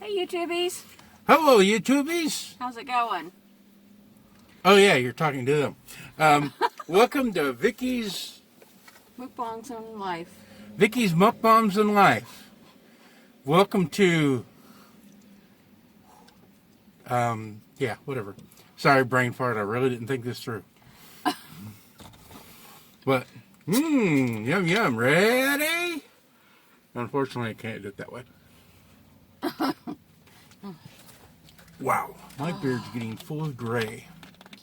Hey YouTubies! Hello YouTubies! How's it going? Oh yeah, you're talking to them. Welcome to Vikki's Mukbangs in life. Vikki's Mukbangs in Life. Welcome to yeah, whatever. Sorry, brain fart, I really didn't think this through. But yum yum, ready? Unfortunately I can't do it that way. Wow, my beard's getting full of gray.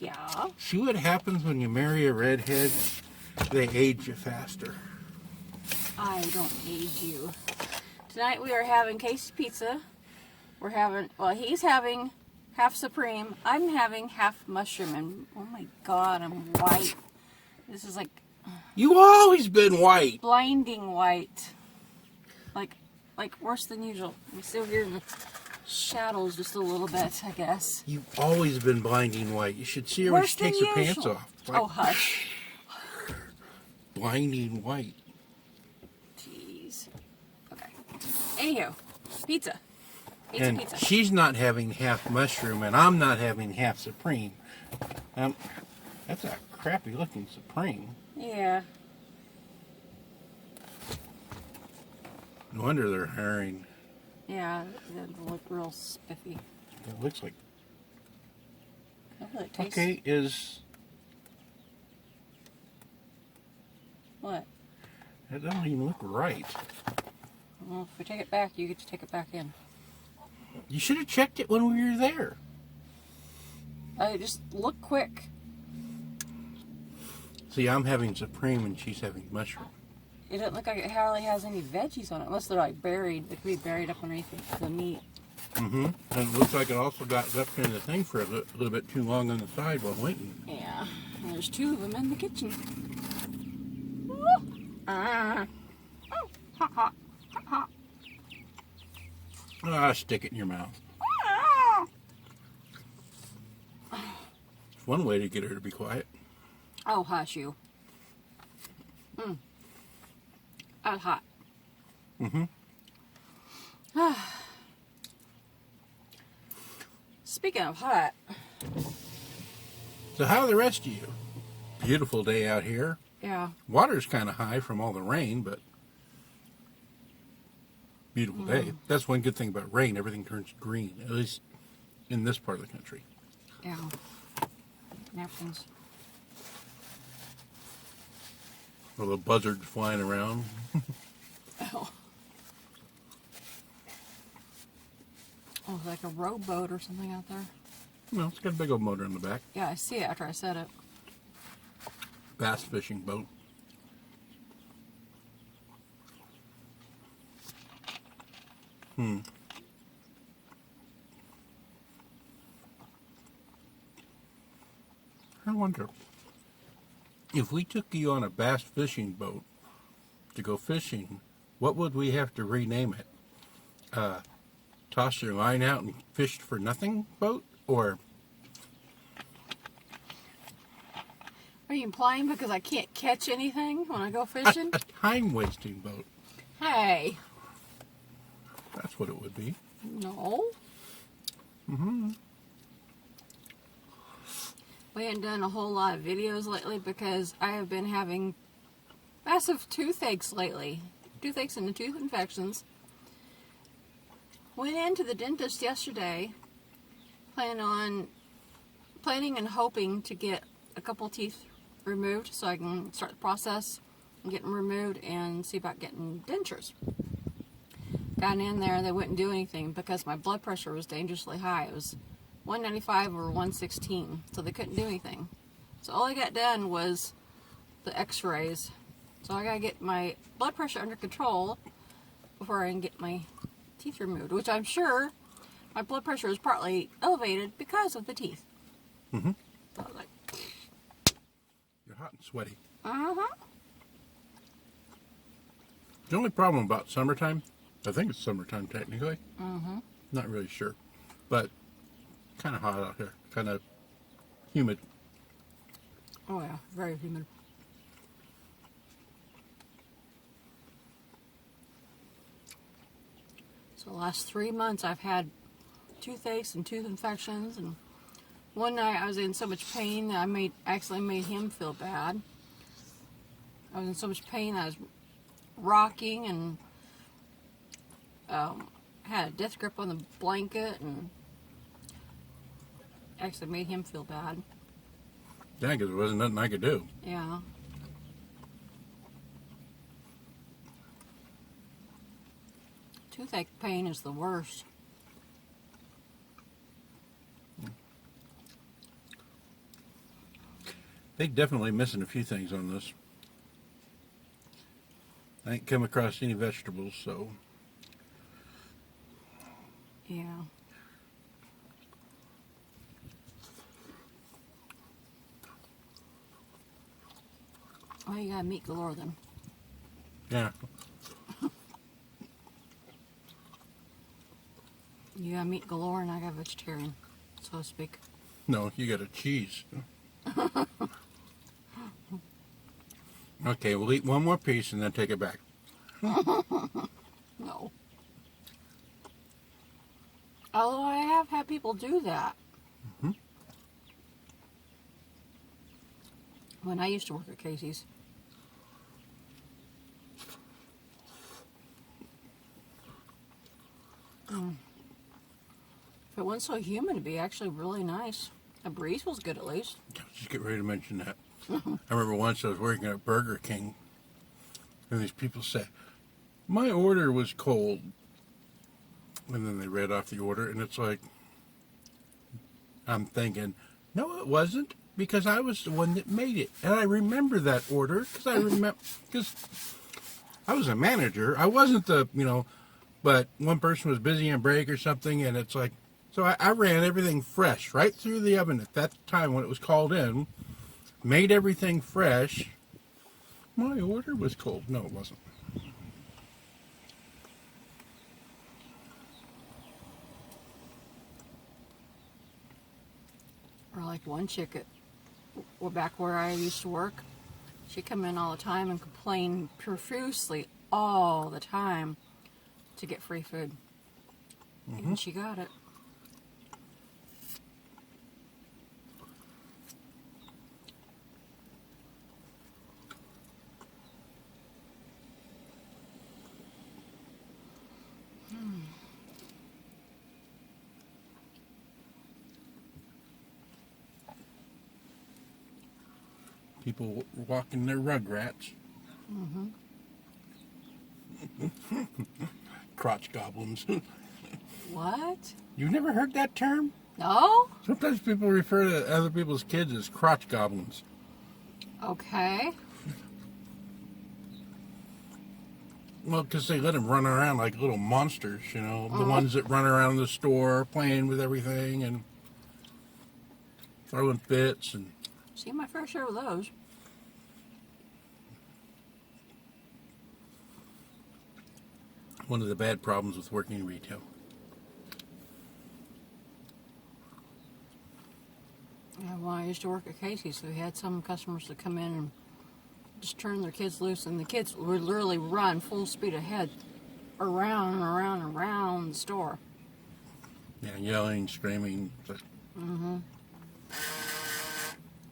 Yeah. See what happens when you marry a redhead? They age you faster. I don't age you. Tonight we are having Casey's Pizza. We're having, well, he's having half supreme. I'm having half mushroom, and oh my god, I'm white. This is like You always been white. blinding white. Like worse than usual. I'm still here in the shadows just a little bit, I guess. You've always been blinding white. You should see her when she takes her pants off. Like, oh, hush. blinding white. Jeez. Okay. Anywho, pizza. And Pizza. she's not having half mushroom, and I'm not having half supreme. That's a crappy looking supreme. Yeah. No wonder they're hiring. Yeah, they look real spiffy. It looks like. It tastes... Okay, is. What? That doesn't even look right. Well, if we take it back, you get to take it back in. You should have checked it when we were there. Just look quick. See, I'm having supreme and she's having mushroom. It doesn't look like it hardly has any veggies on it, unless they're like buried. They could be buried up underneath the meat. Mm-hmm. And it looks like it also got left in the thing for a little bit too long on the side while waiting. Yeah. And there's two of them in the kitchen. Oh, hot, hot, hot, hot. Ah, stick it in your mouth. It's one way to get her to be quiet. Oh, hush you. That's hot. Mm-hmm. Speaking of hot. So how are the rest of you? Beautiful day out here. Yeah. Water's kind of high from all the rain, but beautiful day. That's one good thing about rain. Everything turns green, at least in this part of the country. Yeah. Napkins. All the buzzards flying around. Oh. Oh, like a rowboat or something out there. No, it's got a big old motor in the back. Yeah, I see it after I said it. Bass fishing boat. I wonder, if we took you on a bass fishing boat to go fishing, what would we have to rename it? Toss your line out and fish for nothing boat? Or Are you implying because I can't catch anything when I go fishing? a time-wasting boat? Hey. That's what it would be. No. We haven't done a whole lot of videos lately because I have been having massive toothaches lately. Toothaches and tooth infections. Went into the dentist yesterday, planning and hoping to get a couple teeth removed so I can start the process and get them removed and see about getting dentures. Got in there, they wouldn't do anything because my blood pressure was dangerously high. It was 195 or 116, so they couldn't do anything. So all I got done was the x-rays. So I gotta get my blood pressure under control before I can get my teeth removed, which I'm sure my blood pressure is partly elevated because of the teeth. Mm-hmm. So I was like, You're hot and sweaty. uh-huh. The only problem about summertime, I think it's summertime technically. Mm-hmm. Not really sure. But kind of hot out here. Kind of humid. Oh yeah, very humid. So the last 3 months I've had toothaches and tooth infections, and one night I was in so much pain that I actually made him feel bad. I was in so much pain I was rocking and had a death grip on the blanket and actually made him feel bad. Yeah, because there wasn't nothing I could do. Yeah. Toothache pain is the worst. They definitely missing a few things on this. I ain't come across any vegetables, so Yeah. Oh, you got meat galore then. yeah. You got meat galore and I got vegetarian, so to speak. No, you got a cheese. Okay, we'll eat one more piece and then take it back. No. Although I have had people do that. Mm-hmm. When I used to work at Casey's. If it wasn't so humid, it'd be actually really nice. The breeze was good at least. Just get ready to mention that. I remember once I was working at Burger King, and these people said, "My order was cold." And then they read off the order, and it's like, I'm thinking, no, it wasn't, because I was the one that made it. And I remember that order, because I was a manager. I wasn't but one person was busy on break or something, and it's like, so I ran everything fresh right through the oven at that time when it was called in, made everything fresh. My order was cold. No, it wasn't. Or like one chick back where I used to work, she'd come in all the time and complain profusely all the time to get free food. Mm-hmm. And she got it. People walking their rugrats. Mm-hmm. Crotch goblins. What? You've never heard that term? No? Sometimes people refer to other people's kids as crotch goblins. Okay. Well, because they let them run around like little monsters, the ones that run around the store playing with everything and throwing fits and... See my fair share of those. One of the bad problems with working in retail. Yeah, well, I used to work at Casey's, so we had some customers that come in and just turn their kids loose, and the kids would literally run full speed ahead around and around and around the store. Yeah, yelling, screaming. Mm-hmm.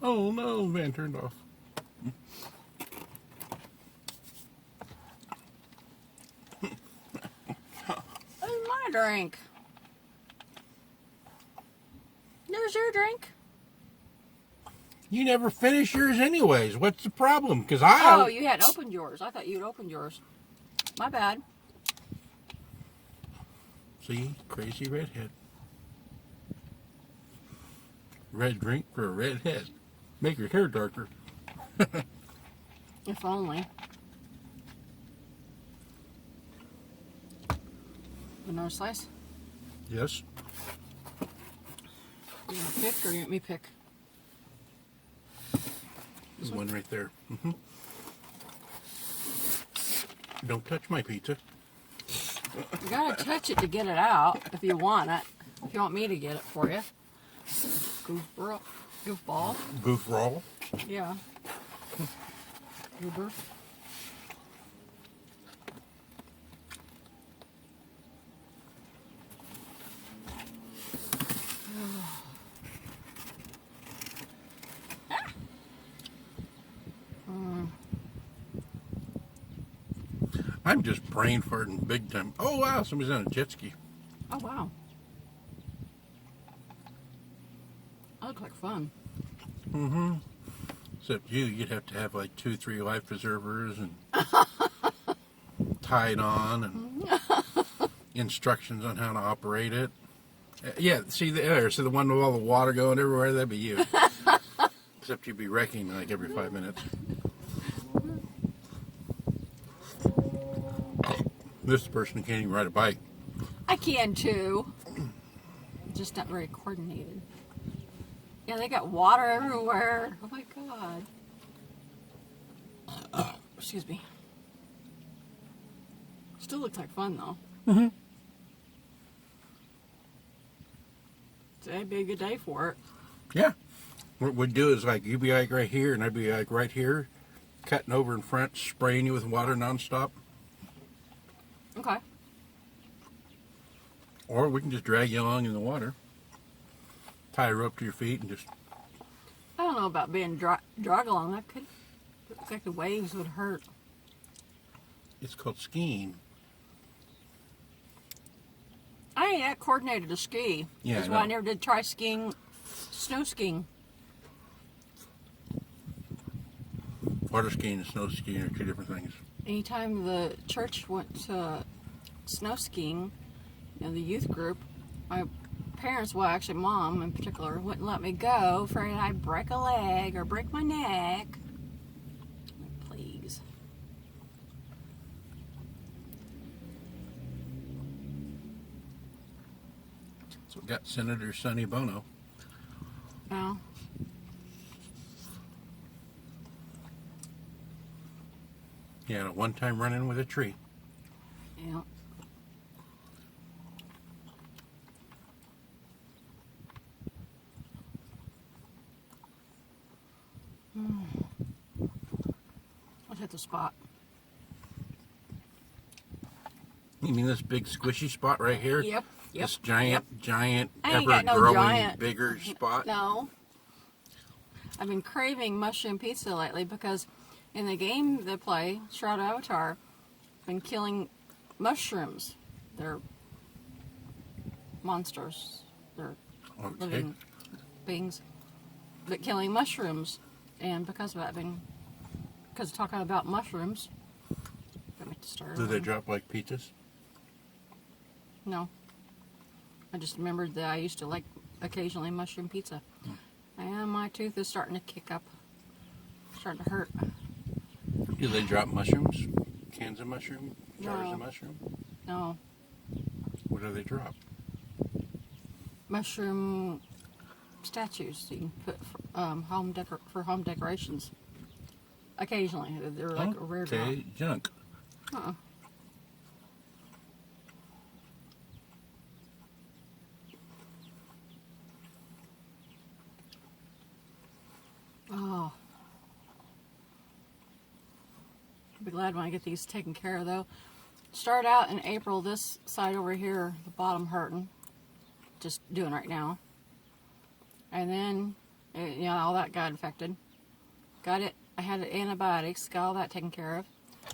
Oh no, van turned off. Where's my drink? There's your drink. You never finish yours anyways. What's the problem? Because Oh, you hadn't opened yours. I thought you'd opened yours. My bad. See, crazy redhead. Red drink for a red head. Make your hair darker. If only. Another slice? Yes. You want to pick or you want me to pick? There's one right there. Mm-hmm. Don't touch my pizza. You gotta touch it to get it out if you want it. If you want me to get it for you. Goofball. Goof roll. Yeah. Goober. I'm just brain farting big time. Oh wow, somebody's on a jet ski. Oh wow. That looks like fun. Mm-hmm. Except you'd have to have like 2-3 life preservers and tied on and instructions on how to operate it. Yeah, see there, so the one with all the water going everywhere, that'd be you. Except you'd be wrecking like every 5 minutes. This person can't even ride a bike. I can too. Just not very coordinated. Yeah, they got water everywhere. Oh my god. Excuse me. Still looks like fun though. Mm-hmm. Today'd be a good day for it. Yeah. What we'd do is like you'd be like right here and I'd be like right here, cutting over in front, spraying you with water nonstop. Okay. Or we can just drag you along in the water. Tie a rope to your feet and just... I don't know about being drug along. That could look like the waves would hurt. It's called skiing. I ain't that coordinated to ski. Yeah, That's why I never did try skiing, snow skiing. Water skiing and snow skiing are two different things. Anytime the church went to snow skiing, the youth group, my parents, well actually mom in particular, wouldn't let me go, afraid I'd break a leg or break my neck. Please. So we got Senator Sonny Bono. No. He had a one-time run-in with a tree. Yeah. Let's hit the spot. You mean this big squishy spot right here? Yep. Yep. This giant, I ain't got no ever-growing, giant. bigger spot? No. I've been craving mushroom pizza lately because in the game they play, Shroud Avatar, I've been killing mushrooms. They're monsters. They're Okay. living beings. But killing mushrooms. And because of that, because of talking about mushrooms, got me to start. Do they drop like pizzas? No. I just remembered that I used to like occasionally mushroom pizza. And my tooth is starting to kick up. Starting to hurt. Do they drop mushrooms? Cans of mushroom? Jars No. of mushroom? No. What do they drop? Mushroom statues that you can put for home decorations. Occasionally. They're like a rare drop. Okay, junk. Uh-uh. Oh. I'll be glad when I get these taken care of though. Start out in April, this side over here, the bottom hurting. Just doing right now. And then, all that got infected. Got it, I had antibiotics, got all that taken care of.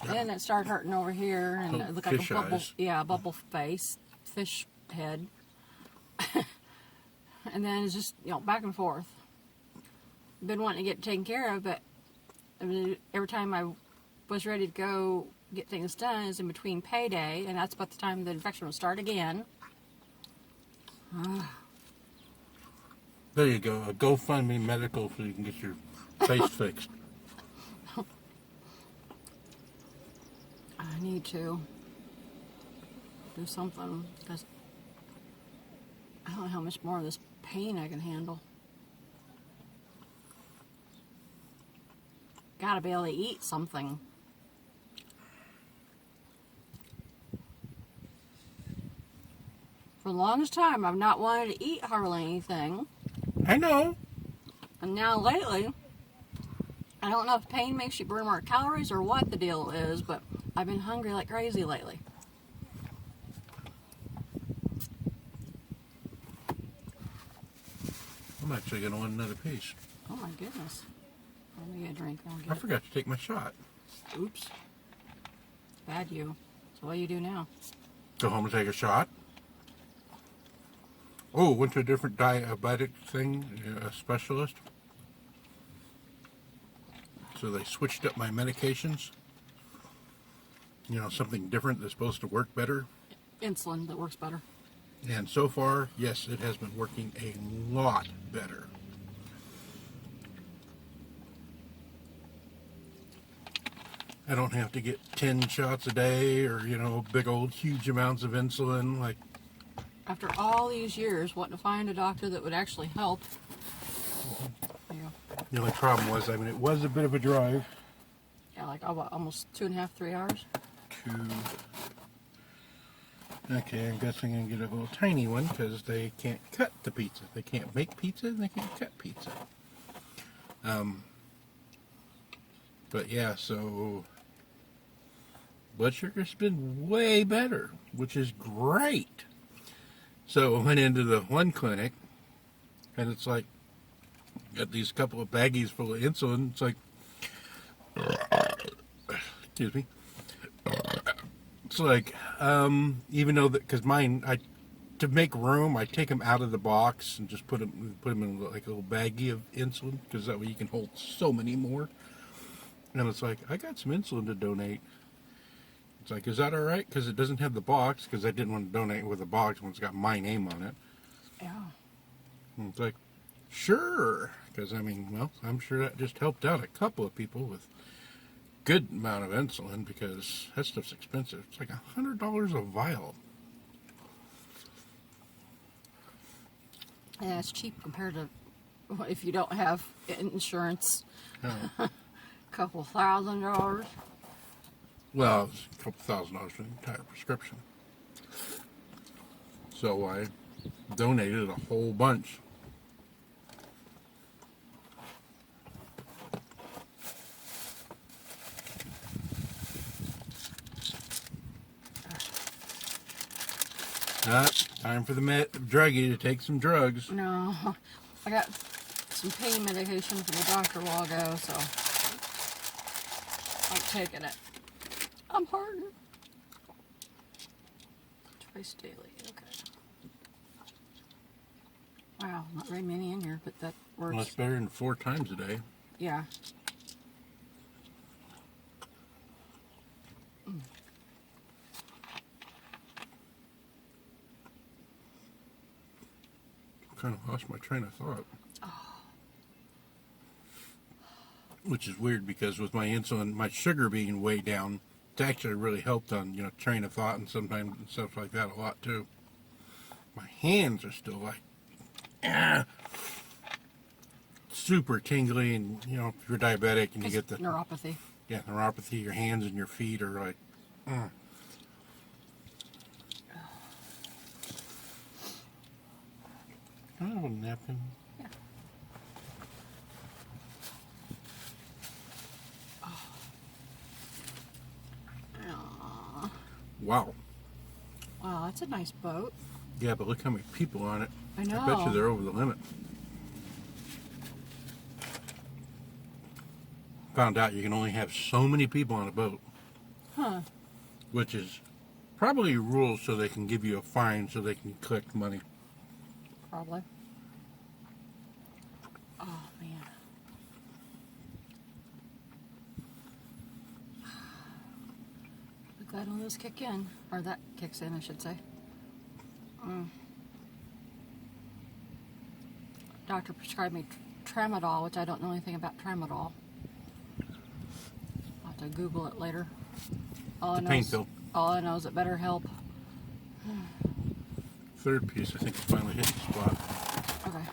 Yeah. Then it started hurting over here and it looked like Fish a bubble, eyes. bubble face, fish head. And then it's just, back and forth. Been wanting to get taken care of, but every time I was ready to go get things done is in between payday, and that's about the time the infection will start again. There you go. A GoFundMe medical so you can get your face fixed. I need to do something because I don't know how much more of this pain I can handle. Gotta be able to eat something. For the longest time, I've not wanted to eat hardly anything. I know. And now lately, I don't know if pain makes you burn more calories or what the deal is, but I've been hungry like crazy lately. I'm actually going to want another piece. Oh my goodness. Let me get a drink. I'll I get it. forgot to take my shot. Oops. Bad you. So what do you do now? Go home and take a shot. Oh, went to a different diabetic thing, a specialist. So they switched up my medications. You know, something different that's supposed to work better. Insulin that works better. And so far, yes, it has been working a lot better. I don't have to get 10 shots a day or, you know, big old huge amounts of insulin. Like, After all these years, wanting to find a doctor that would actually help. Yeah, the only problem was, I mean, it was a bit of a drive. yeah, like almost 2.5, 3 hours. Okay, I'm guessing I'm going to get a little tiny one because they can't cut the pizza. They can't make pizza and they can't cut pizza. But yeah, so blood sugar's been way better, which is great. So I went into the one clinic and it's like, got these couple of baggies full of insulin. It's like, excuse me. It's like, even though that, because mine, to make room, I take them out of the box and just put them in like a little baggie of insulin, because that way you can hold so many more. And it's like, I got some insulin to donate. It's like, is that all right? Because it doesn't have the box, because I didn't want to donate with a box when it's got my name on it. Yeah. And it's like, sure. Because, I mean, well, I'm sure that just helped out a couple of people with good amount of insulin, because that stuff's expensive. It's like $100 a vial. Yeah, it's cheap compared to if you don't have insurance. Oh. Couple $1,000. Well, it's a couple $1,000 for the entire prescription. So I donated a whole bunch. Time for the druggie to take some drugs. No, I got some pain medication from the doctor a while ago, so I'm taking it. I'm hurting. Twice daily, okay. Wow, not very many in here, but that works. Well, that's better than 4 times a day. Yeah. Kind of lost my train of thought. Which is weird, because with my insulin, my sugar being way down, it's actually really helped on, you know, train of thought and sometimes and stuff like that a lot too. My hands are still like super tingly, and you know, if you're diabetic and you get the neuropathy. Yeah, neuropathy, your hands and your feet are like Can I have a napkin? Yeah. Oh. Wow. Wow, that's a nice boat. Yeah, but look how many people on it. I know. I bet you they're over the limit. Found out you can only have so many people on a boat. Huh. Which is probably rules so they can give you a fine so they can collect money. Probably. Oh, man. I'm glad when those kick in. Or that kicks in, I should say. Doctor prescribed me tramadol, which I don't know anything about tramadol. I'll have to Google it later. Pain pill. All I know is it better help. Third piece, I think, is finally hitting the spot. Okay.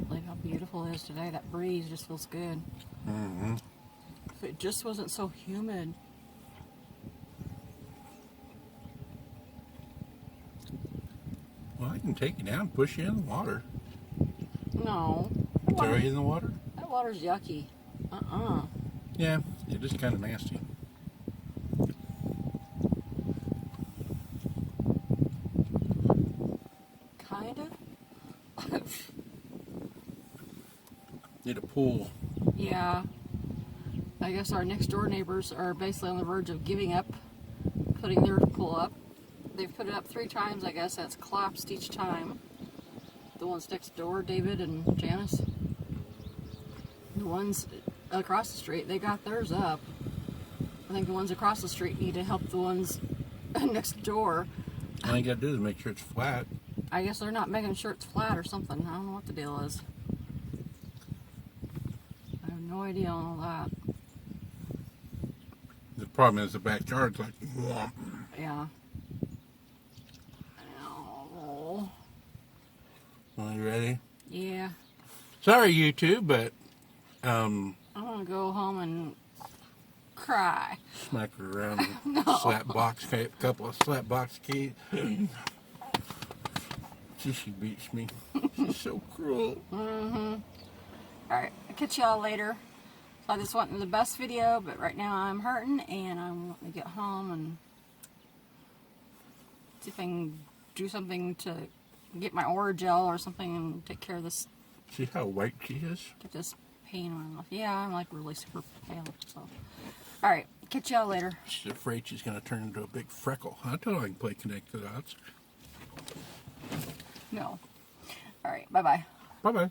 Believe how beautiful it is today. That breeze just feels good. Mm-hmm. If it just wasn't so humid. Well, I can take you down and push you in the water. No. Throw you in the water? That water's yucky. Yeah, it is kind of nasty. Kind of. Need a pool. Yeah. I guess our next door neighbors are basically on the verge of giving up, putting their pool up. They've put it up 3 times, I guess. That's collapsed each time. The ones next door, David and Janice. The ones across the street, they got theirs up. I think the ones across the street need to help the ones next door. All you gotta do is make sure it's flat. I guess they're not making sure it's flat or something. I don't know what the deal is. I have no idea on all that. The problem is the backyard's like, womp. Yeah. Oh. Are you ready? Yeah. Sorry, YouTube, but I'm gonna go home and cry. smack her around and No. couple of slap box keys. She beats me. She's so cruel. Mm-hmm. Alright, I'll catch y'all later. So I just wanted the best video, but right now I'm hurting and I want to get home and see if I can do something to get my Oragel or something and take care of this, See how white she is? get this pain off. Yeah, I'm like really super pale. So, alright, catch y'all later. She's afraid she's going to turn into a big freckle. I told her I can play Connect the Dots. No. Alright, bye-bye. Bye-bye.